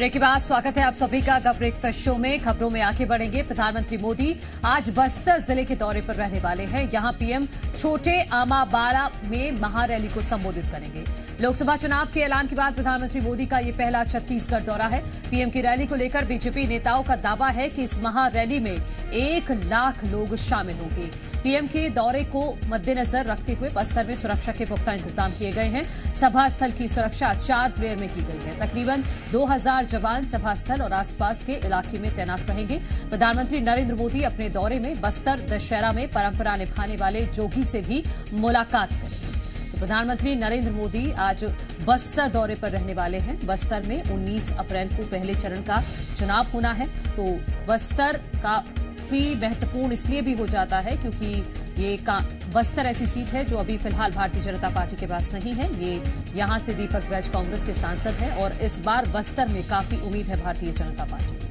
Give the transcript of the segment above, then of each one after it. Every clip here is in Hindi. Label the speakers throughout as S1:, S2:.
S1: ब्रेक के बाद स्वागत है आप सभी का द ब्रेकफास्ट शो में। खबरों में आगे बढ़ेंगे। प्रधानमंत्री मोदी आज बस्तर जिले के दौरे पर रहने वाले हैं। यहां पीएम छोटे आमाबाड़ा में महारैली को संबोधित करेंगे। लोकसभा चुनाव के ऐलान के बाद प्रधानमंत्री मोदी का ये पहला छत्तीसगढ़ दौरा है। पीएम की रैली को लेकर बीजेपी नेताओं का दावा है कि इस महारैली में 1 लाख लोग शामिल होंगे। पीएम के दौरे को मद्देनजर रखते हुए बस्तर में सुरक्षा के पुख्ता इंतजाम किए गए हैं। सभा स्थल की सुरक्षा 4 लेयर में की गई है। तकरीबन 2000 जवान सभा स्थल और आसपास के इलाके में तैनात रहेंगे। प्रधानमंत्री नरेंद्र मोदी अपने दौरे में बस्तर दशहरा में परंपरा निभाने वाले जोगी से भी मुलाकात करेंगे। तो प्रधानमंत्री नरेंद्र मोदी आज बस्तर दौरे पर रहने वाले हैं। बस्तर में 19 अप्रैल को पहले चरण का चुनाव होना है। तो बस्तर का महत्वपूर्ण इसलिए भी हो जाता है क्योंकि ये बस्तर ऐसी सीट है जो अभी फिलहाल भारतीय जनता पार्टी के पास नहीं है। ये यहां से दीपक बैज कांग्रेस के सांसद हैं और इस बार बस्तर में काफी उम्मीद है भारतीय जनता पार्टी।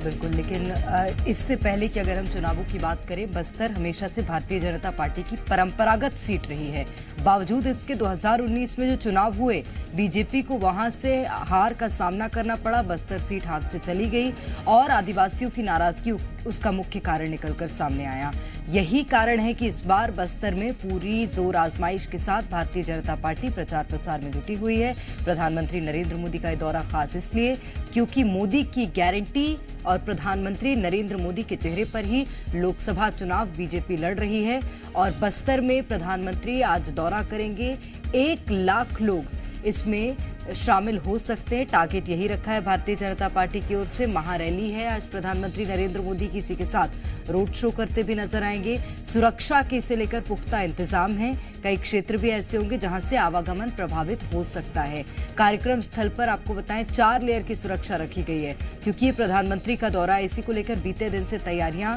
S2: बिल्कुल, लेकिन इससे पहले कि अगर हम चुनावों की बात करें, बस्तर हमेशा से भारतीय जनता पार्टी की परंपरागत सीट रही है। बावजूद इसके 2019 में जो चुनाव हुए, बीजेपी को वहां से हार का सामना करना पड़ा। बस्तर सीट हाथ से चली गई और आदिवासियों की नाराजगी उसका मुख्य कारण निकलकर सामने आया। यही कारण है कि इस बार बस्तर में पूरी जोर आजमाइश के साथ भारतीय जनता पार्टी प्रचार प्रसार में जुटी हुई है। प्रधानमंत्री नरेंद्र मोदी का ये दौरा खास इसलिए क्योंकि मोदी की गारंटी और प्रधानमंत्री नरेंद्र मोदी के चेहरे पर ही लोकसभा चुनाव बीजेपी लड़ रही है। और बस्तर में प्रधानमंत्री आज दौरा करेंगे। 1 लाख लोग इसमें शामिल हो सकते हैं। टारगेट यही रखा है भारतीय जनता पार्टी की ओर से। महारैली है आज प्रधानमंत्री नरेंद्र मोदी की, इसी के साथ रोड शो करते भी नजर आएंगे। सुरक्षा के इसे लेकर पुख्ता इंतजाम है। कई क्षेत्र भी ऐसे होंगे जहां से आवागमन प्रभावित हो सकता है। कार्यक्रम स्थल पर आपको बताएं 4 लेयर की सुरक्षा रखी गई है क्योंकि ये प्रधानमंत्री का दौरा, इसी को लेकर बीते दिन से तैयारियां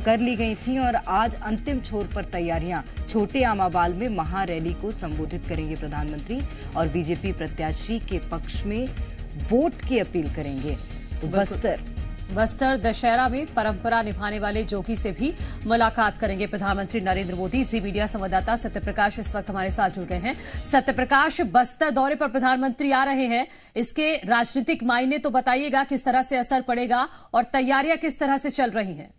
S2: कर ली गई थी और आज अंतिम छोर पर तैयारियां। छोटे आमाबाल में महारैली को संबोधित करेंगे प्रधानमंत्री और बीजेपी प्रत्याशी के पक्ष में वोट की अपील करेंगे। तो
S1: बस्तर दशहरा में परंपरा निभाने वाले जोगी से भी मुलाकात करेंगे प्रधानमंत्री नरेंद्र मोदी। जी मीडिया संवाददाता सत्यप्रकाश इस वक्त हमारे साथ जुड़ गए हैं। सत्यप्रकाश, बस्तर दौरे पर प्रधानमंत्री आ रहे हैं, इसके राजनीतिक मायने तो बताइएगा, किस तरह से असर पड़ेगा और तैयारियां किस तरह से चल रही हैं?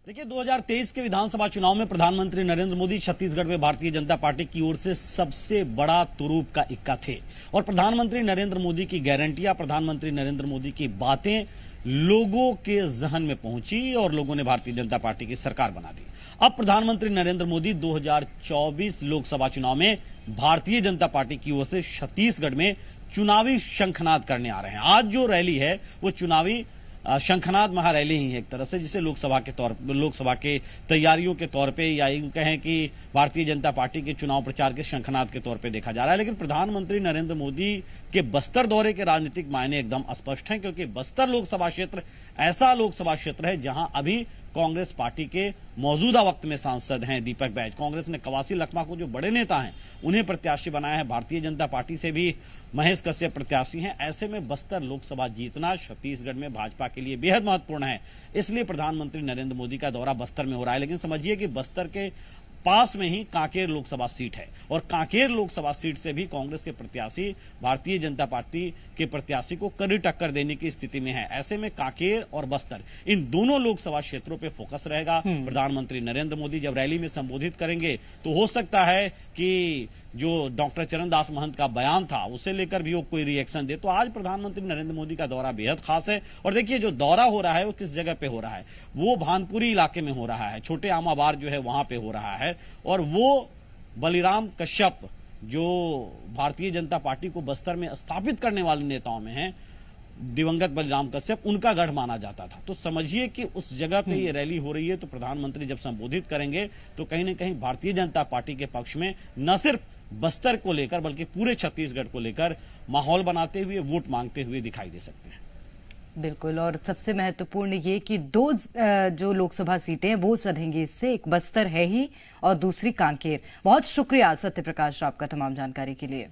S3: देखिए, 2023 के विधानसभा चुनाव में प्रधानमंत्री नरेंद्र मोदी छत्तीसगढ़ में भारतीय जनता पार्टी की ओर से सबसे बड़ा तुरूप का इक्का थे और प्रधानमंत्री नरेंद्र मोदी की गारंटियां, प्रधानमंत्री नरेंद्र मोदी की बातें लोगों के जहन में पहुंची और लोगों ने भारतीय जनता पार्टी की सरकार बना दी। अब प्रधानमंत्री नरेंद्र मोदी 2024 लोकसभा चुनाव में भारतीय जनता पार्टी की ओर से छत्तीसगढ़ में चुनावी शंखनाद करने आ रहे हैं। आज जो रैली है वो चुनावी शंखनाद महारैली ही है एक तरह से, जिसे लोकसभा के तैयारियों के तौर पे या यूं कहें कि भारतीय जनता पार्टी के चुनाव प्रचार के शंखनाद के तौर पे देखा जा रहा है। लेकिन प्रधानमंत्री नरेंद्र मोदी के बस्तर दौरे के राजनीतिक मायने एकदम स्पष्ट हैं क्योंकि बस्तर लोकसभा क्षेत्र ऐसा लोकसभा क्षेत्र है जहां अभी कांग्रेस पार्टी के मौजूदा वक्त में सांसद हैं दीपक बैज। कांग्रेस ने कवासी लखमा को, जो बड़े नेता हैं, उन्हें प्रत्याशी बनाया है। भारतीय जनता पार्टी से भी महेश कश्यप प्रत्याशी हैं। ऐसे में बस्तर लोकसभा जीतना छत्तीसगढ़ में भाजपा के लिए बेहद महत्वपूर्ण है। इसलिए प्रधानमंत्री नरेंद्र मोदी का दौरा बस्तर में हो रहा है। लेकिन समझिए कि बस्तर के पास में ही कांकेर लोकसभा सीट है और कांकेर लोकसभा सीट से भी कांग्रेस के प्रत्याशी भारतीय जनता पार्टी के प्रत्याशी को कड़ी टक्कर देने की स्थिति में है। ऐसे में कांकेर और बस्तर, इन दोनों लोकसभा क्षेत्रों पे फोकस रहेगा। प्रधानमंत्री नरेंद्र मोदी जब रैली में संबोधित करेंगे तो हो सकता है कि जो डॉक्टर चरणदास महंत का बयान था उसे लेकर भी वो कोई रिएक्शन दे। तो आज प्रधानमंत्री नरेंद्र मोदी का दौरा बेहद खास है। और देखिए, जो दौरा हो रहा है वो किस जगह पे हो रहा है, वो भानपुरी इलाके में हो रहा है। छोटे आमाबार जो है वहां पे हो रहा है और वो बलिराम कश्यप, जो भारतीय जनता पार्टी को बस्तर में स्थापित करने वाले नेताओं में हैं, दिवंगत बलिराम कश्यप, उनका गढ़ माना जाता था। तो समझिए कि उस जगह पे ये रैली हो रही है। तो प्रधानमंत्री जब संबोधित करेंगे तो कहीं ना कहीं भारतीय जनता पार्टी के पक्ष में न सिर्फ बस्तर को लेकर बल्कि पूरे छत्तीसगढ़ को लेकर माहौल बनाते हुए, वोट मांगते हुए दिखाई दे सकते हैं।
S2: बिल्कुल, और सबसे महत्वपूर्ण ये कि 2 जो लोकसभा सीटें हैं वो सधेंगी इससे। एक बस्तर है ही और दूसरी कांकेर। बहुत शुक्रिया सत्यप्रकाश आपका तमाम जानकारी के लिए।